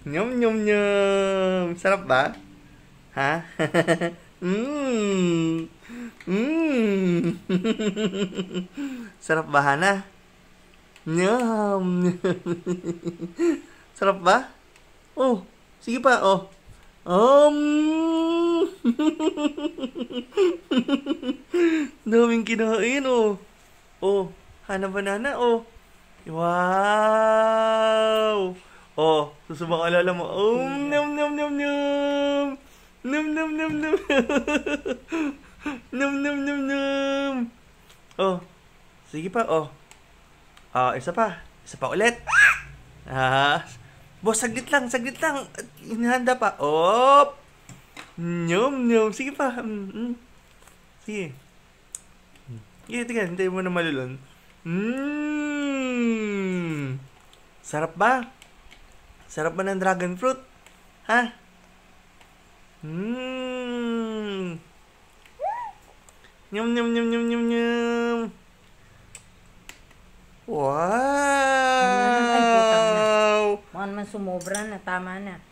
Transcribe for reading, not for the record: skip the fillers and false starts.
Nyum, nyum, nyum. Sarap ba? Ha? Mmm. Mmm. Sarap ba, Hana? Nyum. Sarap ba? Oh, sige pa, oh. Um. Daming kinain, oh. Oh, Hana banana, oh. Wow! Oh, susubang alala mo. Nom nom nom nom. Nom nom nom nom. Nom nom nom nom. Oh, sige pa, oh. Ah, isa pa. Isa pa ulit. Ah, boss, saglit lang, saglit lang. Hinahanda pa. Op! Nyom, nyom. Sige pa. Sige. Sige, tingnan. Hintayin mo na malulon. Mmm. Sarap ba? Sarap ba ng dragon fruit? Ha? Mmm. Nyum, nyum, nyum, nyum, nyum, nyum. Tama na. Ay, putang na. Wow! Mukhang naman sumobra na. Tama na.